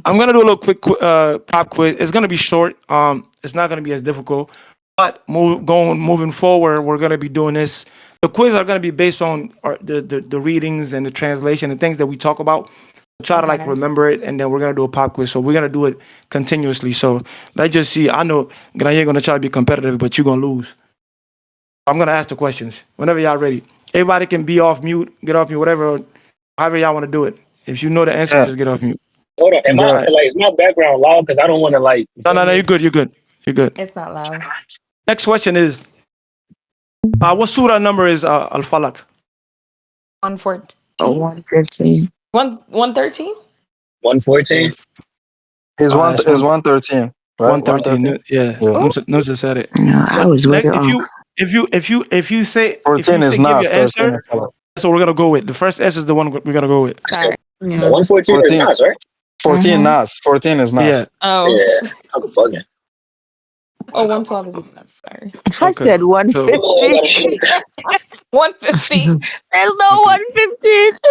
do a little quick pop quiz. It's gonna be short. It's not gonna be as difficult. But moving forward, we're gonna be doing this. The quiz are gonna be based on the readings and the translation and things that we talk about. Try to like remember it, and then we're gonna do a pop quiz. So we're gonna do it continuously. So let's just see. I know Granier gonna try to be competitive, but you're gonna lose. I'm gonna ask the questions whenever y'all ready. Everybody can be off mute, get off mute, whatever, however y'all want to do it. If you know the answer, just get off mute. Hold on. Is my background loud? Because I don't want to like. No, you're good. You're good. It's not loud. Next question is, what surah number is Al-Falaq? 114. 115. 113. 114. It's 113. Right? 113. Yeah. Nusa said it. No, I was way off. If you say 14 is give not. your answer, that's what we're gonna go with. The first S is the one we're gonna go with. Sorry. Yeah. 114 is not, right? 14 Nas. 14 is Nas. Yeah. Oh. Yeah. I'm bugging. Oh, 112 is even necessary. I Okay. said So 150. 115. There's no okay.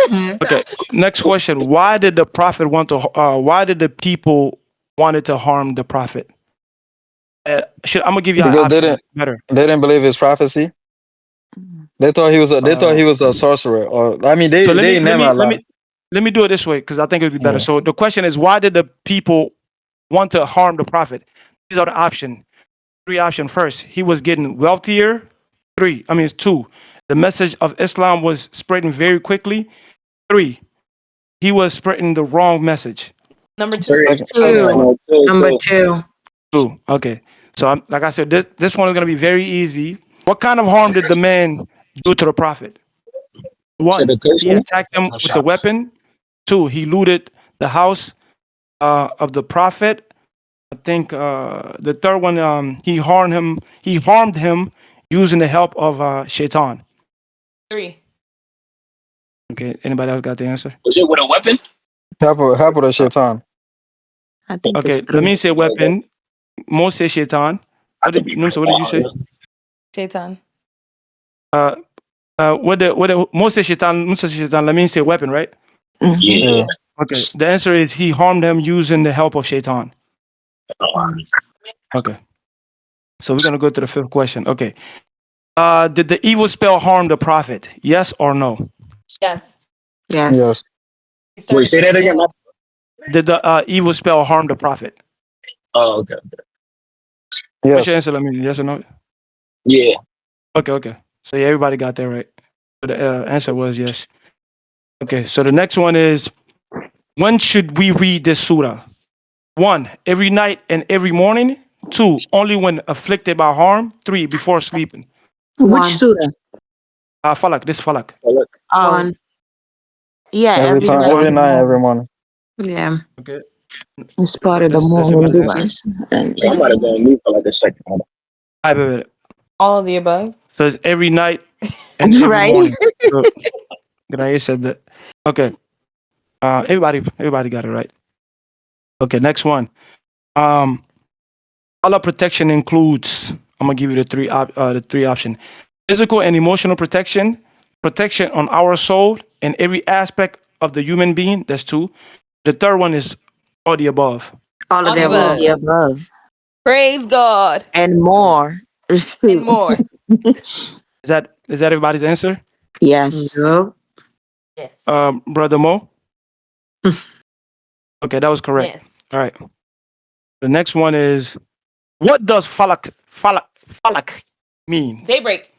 115. Okay. Next question. Why did the prophet want to? Why did the people wanted to harm the prophet? I'm gonna give you an Because option. Better. they didn't believe his prophecy. They thought he was a sorcerer, or I mean, So they name a lot. let me do it this way because I think it'd be better. Yeah. So the question is, why did the people want to harm the prophet? These are the option. Three option. First, he was getting wealthier. It's two. The message of Islam was spreading very quickly. Three, he was spreading the wrong message. Number two. Second one. Number two. Two. Okay. So like I said, this one is gonna be very easy. What kind of harm did the man do to the prophet? One, he Seducation? attacked him with the weapon. Two, he looted the house of the prophet. I think the third one, he harmed him. He harmed him using the help of Shaitan. 3. Okay. Anybody else got the answer? Was it with a weapon? Help with the shaitan. I think Okay. it's Let me 3. say weapon. Mo say Shaitan. I What could did be Numsa, what did you say? Shaitan. Uh, what the Mo say Shaitan? Numsa say Shaitan. Let me say weapon, right? Mhm. Yeah. Yeah. Okay. The answer is he harmed him using the help of Shaitan. Okay. So we're gonna go to the fifth question. Okay. Did the evil spell harm the prophet? Yes or no? Yes. Yes. He Wait, started say that getting again. ill. Did the evil spell harm the prophet? Oh, okay. What's your Yes. answer? Let me yes or no? Yeah. Okay. So yeah, everybody got that right. So the answer was yes. Okay. So the next one is, when should we read this surah? One, every night and every morning. Two, only when afflicted by harm. Three, before sleeping. Which surah? Falak. This falak. Oh, yeah, Every every time, night every and night, every morning. morning. Yeah. Okay. It's part of the That's morning everybody's answer. device. And I'm about to go on mute for like a second. Hold on. I bet it. All of the above. So it's every night and every right? morning. So, Granaya said that. Okay. Everybody got it right. Okay, next one. Allah protection includes. I'm gonna give you the three option: physical and emotional protection, protection on our soul and every aspect of the human being. That's two. The third one is all the above. All of the All of above. the above. Praise God. And more. And more. Is that everybody's answer? Yes. Yup. Yes. Brother Mo. Okay, that was correct. Yes. All right. The next one is, what does falak mean? Daybreak.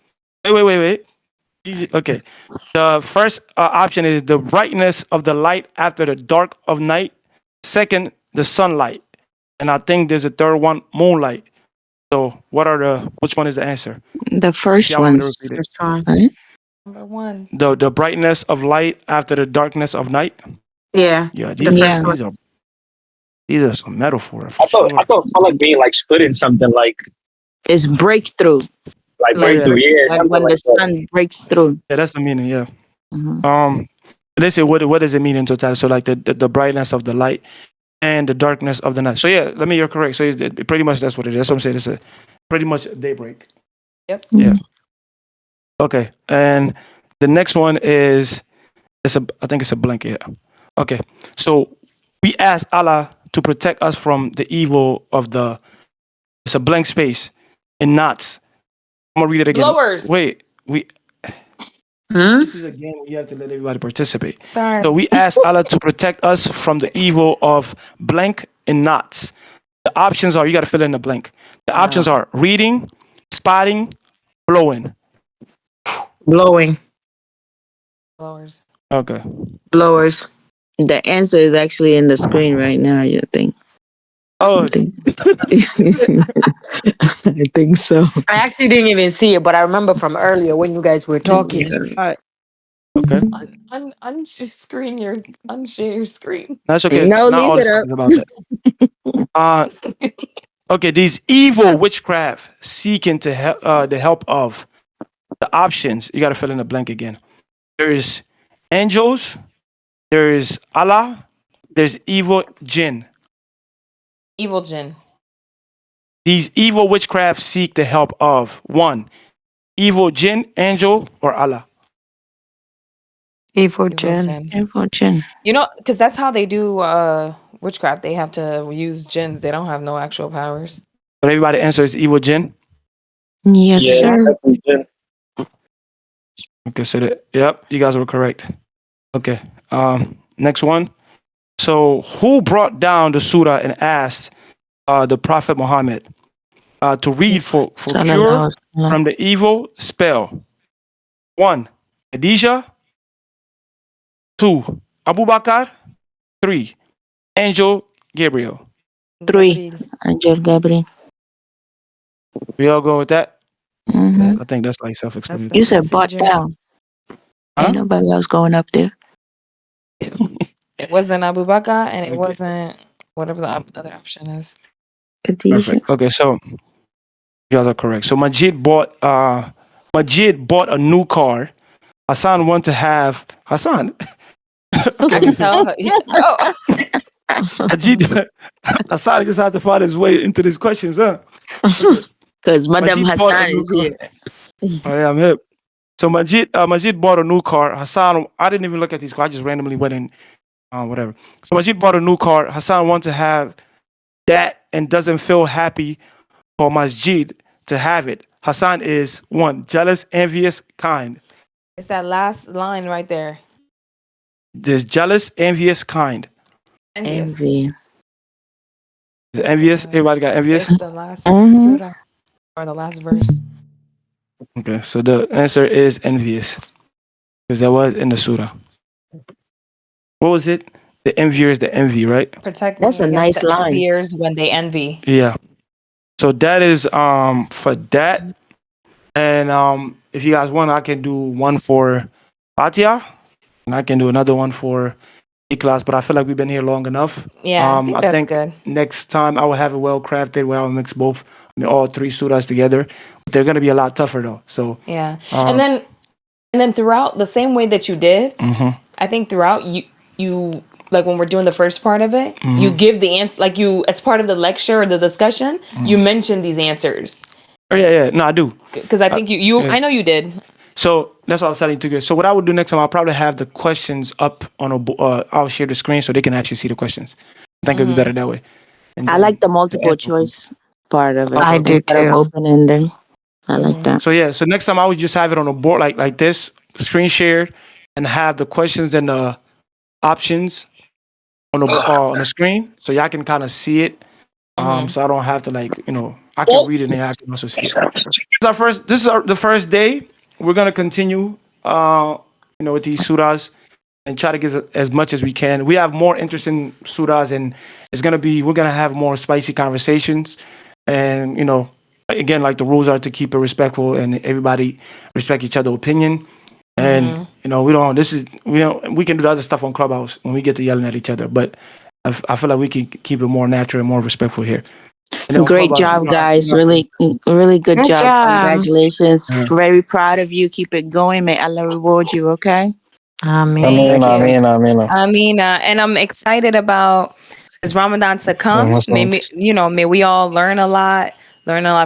Wait. Okay. The first option is the brightness of the light after the dark of night. Second, the sunlight. And I think there's a third one, moonlight. So which one is the answer? The first Y'all want me to one's repeat it? First one. right? Number 1. The brightness of light after the darkness of night. Yeah. Yeah, The these Yeah. first one. these are some metaphors I for thought sure. I thought like being like splitting something It's breakthrough. like Oh yeah, breakthrough. Yeah, Like something when like the that. sun breaks through. yeah, that's the meaning. Yeah. Mhm. They say what does it mean in totality? So like the brightness of the light and the darkness of the night. So yeah, you're correct. So pretty much that's what it is. That's what I'm saying. It's a pretty much daybreak. Yep. Yeah. Okay. And the next one is I think it's a blanket. Yeah. Okay. So we ask Allah to protect us from the evil of it's a blank space in knots. I'm gonna read it again. Blowers. Wait, Hmm? this is a game where you have to let everybody participate. Sorry. So we ask Allah to protect us from the evil of blank and knots. The options are, you got to fill in the blank. The options are reading, spotting, blowing. Blowing. Blowers. Okay. Blowers. The answer is actually in the screen right now, you think. Oh, I think, I think so. I actually didn't even see it, but I remember from earlier when you guys were talking. okay. Unshare your screen. That's okay. No, Not leave all the it stuff up. is about that. Okay. These evil witchcraft seeking to help the help of the options. You got to fill in the blank again. There's angels. There's Allah. There's evil jinn. Evil Jinn. These evil witchcraft seek the help of 1. Evil jinn, angel, or Allah. Evil Jinn. You know, because that's how they do witchcraft. They have to use jinns. They don't have no actual powers. But everybody answers evil jinn. Yes, Yeah, sir. definitely did. Okay, so yep, you guys were correct. Okay. Next one. So who brought down the surah and asked the Prophet Muhammad to read for cure from the evil spell? 1. Khadijah. 2. Abu Bakr. 3. Angel Gabriel. 3. Angel Gabriel. We all go with that? Mm-hmm. I think that's like self-explanatory. You said butt down. Huh? Ain't nobody else going up there. It wasn't Abu Bakr, and it wasn't whatever the other option is. Perfect. Okay, so you guys are correct. So Majid bought a new car. Hassan wanted to have Hassan. I can tell. Oh. Majid, Hassan just had to find his way into these questions, huh? Because Madam Hassan is here. Oh yeah, I'm hip. So Majid bought a new car. Hassan, I didn't even look at these cars. I just randomly went in, whatever. So Majid bought a new car. Hassan wanted to have that and doesn't feel happy for Majid to have it. Hassan is 1, jealous, envious, kind. It's that last line right there. There's jealous, envious, kind. Envy. Is it envious? Everybody got envious? It's the last surah or the last verse. Okay, so the answer is envious. Because that was in the surah. What was it? The envier is the envy, right? Protect That's me a against nice the line. enviers when they envy. Yeah. So that is for that. And if you guys want, I can do one for fatihah. And I can do another one for Iklhas, but I feel like we've been here long enough. Yeah, I think that's good. Next time I will have it well crafted where I'll mix both, all 3 surahs together. But they're gonna be a lot tougher though. So yeah, and then throughout the same way that you did, I think throughout you like when we're doing the first part of it, you give the answer like you as part of the lecture or the discussion, you mention these answers. Oh yeah, no, I do. Because I think you I know you did. So that's what I was telling you to. So what I would do next time, I'll probably have the questions up on I'll share the screen so they can actually see the questions. I think it'd be better that way. I like the multiple choice part of it. I do too. Open-ended. I like that. So yeah, so next time I would just have it on a board like this, screen shared, and have the questions and the options on the screen, so y'all can kind of see it. So I don't have to I can read it and I can also see it. This is the first day. We're gonna continue, with these surahs and try to get as much as we can. We have more interesting surahs, and we're gonna have more spicy conversations. And again, like the rules are to keep it respectful and everybody respect each other's opinion. And we can do the other stuff on Clubhouse when we get to yelling at each other, but I feel like we can keep it more natural and more respectful here. Great job, guys. Really good job. Congratulations. Very proud of you. Keep it going. May Allah reward you, okay? Ameen. And I'm excited about this Ramadan to come. May we all learn a lot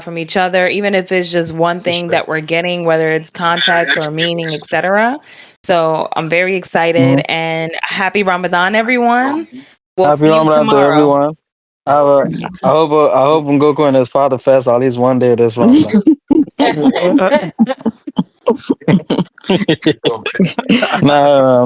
from each other, even if it's just one thing that we're getting, whether it's context or meaning, etc. So I'm very excited and happy Ramadan, everyone. We'll see you tomorrow. Everyone. I hope Ngoku and his father fast at least one day this Ramadan. No.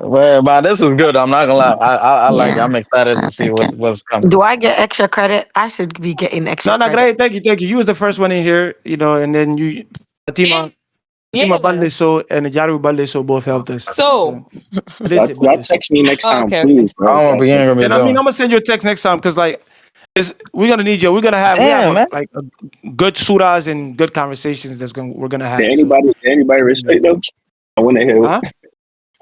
Well, but this was good. I'm not gonna lie. I like it. I'm excited to see what's coming. Do I get extra credit? I should be getting extra credit. Great. Thank you. You was the first one in here, and then you, Fatima Baldeso and Jaru Baldeso both helped us. So y'all text me next time, please, bro. I won't be angry. And I'm gonna send you a text next time because we're gonna need you. We're gonna have good surahs and good conversations. We're gonna have. Did anybody recite them? I want to hear. I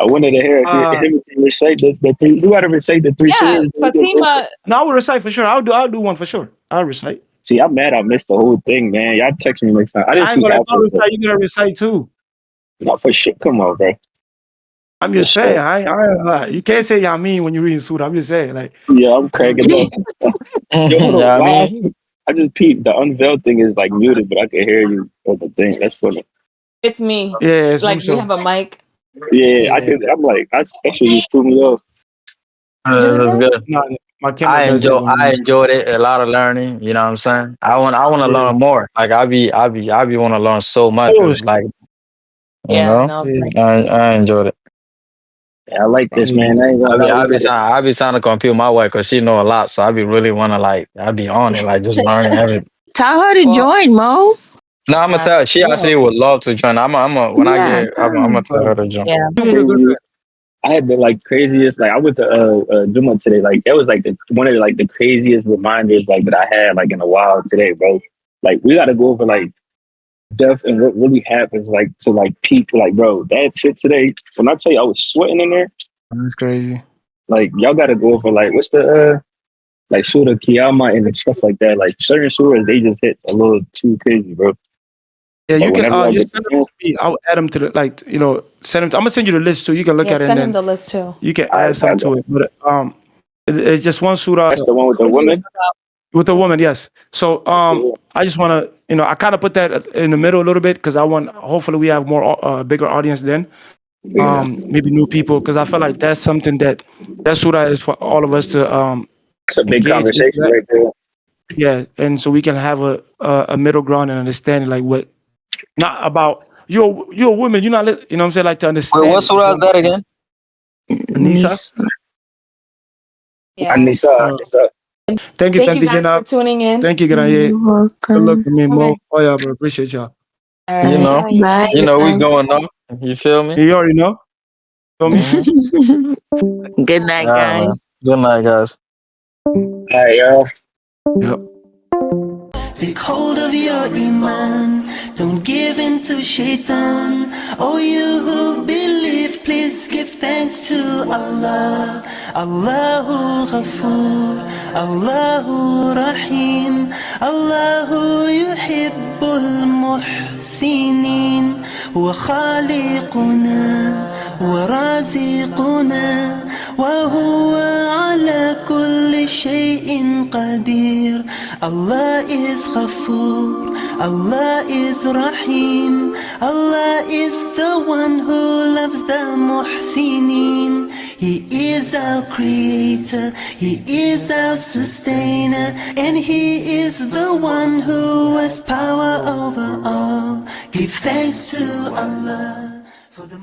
wanted to hear him recite the 3. You gotta recite the 3 surahs. Fatima. No, I will recite for sure. I'll do one for sure. I'll recite. See, I'm mad I missed the whole thing, man. Y'all text me next time. I didn't see If I recite, you're gonna recite too. Not for shit. Come on, bro. I'm just saying. I you can't say y'all mean when you're reading surah. I'm just saying, yeah, I'm cracking up. I just peeped. The Unveiled thing is like muted, but I can hear you on the thing. That's funny. It's me. Yeah, it's Like we Muso. have a mic. Yeah, I could. I'm like, that actually just threw me off. That's good. Nah, my camera does that when I enjoyed it. A lot of learning. You know what I'm saying? I want to yeah. learn more. Like I be want to learn so much. Oh, Cause like you Yeah, know, no, it's yeah. nice. I enjoyed it. Yeah, I like this, Yeah. man. I ain't gonna lie. We got it. I be trying to compete my wife because she know a lot. So I be really want to like I be on it like just learning everything. Tell her to Well, join, Mo. No, I'm gonna tell her. yes, She we will. actually would love to join. When I Yeah, get I'm gonna tell her to join. Yeah. Craziest. I had the like craziest. Like I went to Juma today. Like that was like one of the craziest reminders like that I had like in a while today, bro. Like we got to go over like death and what really happens like to like people. Like bro, that shit today. When I tell you I was sweating in there, That's crazy. like y'all got to go over like what's the like Surah Qiyamah and stuff like that. Like certain surahs, they just hit a little too crazy, bro. Yeah, But you can whenever y'all just get to send them to me. I'll add them to the send them. I'm gonna send you the list so you can look Yeah, at it send and him then the list too. you can all add right, some to it. But it's just one surah that's the one with the woman. with the woman. Yes. So I just wanna I kind of put that in the middle a little bit because I want hopefully we have more bigger audience then. Maybe new people because I feel like that's something that surah is for all of us to It's a big engage into conversation that. right there. Yeah, and so we can have a middle ground and understanding like what not about you're a woman, you're not you know what I'm saying, like to Wait, understand what it. You surah feel is me? that again? Anissa? Yeah. Anissa. Thank you, Thank you guys Jenna. for tuning in. Thank you, Granye. You're Good luck welcome. to me, Mo. Bye. Oh yeah, bro. Appreciate y'all. All You know, right. Bye. we going on. You feel me? You already know? Feel me? Good night, Yeah, man. guys. Good night, guys. All right, y'all. Yep. Take hold of your iman, don't give in to shaitan. Oh, you who believe, please give thanks to Allah. Allahu Ghafoor, Allahu Rahim, Allahu yuhibbul muhsinin. هو خالقنا ورازقنا وهو على كل شيء قدير. Allah is Ghafoor, Allah is Rahim, Allah is the one who loves the Muhsinin. He is our creator, He is our sustainer, and He is the one who has power over all. Give thanks to Allah for the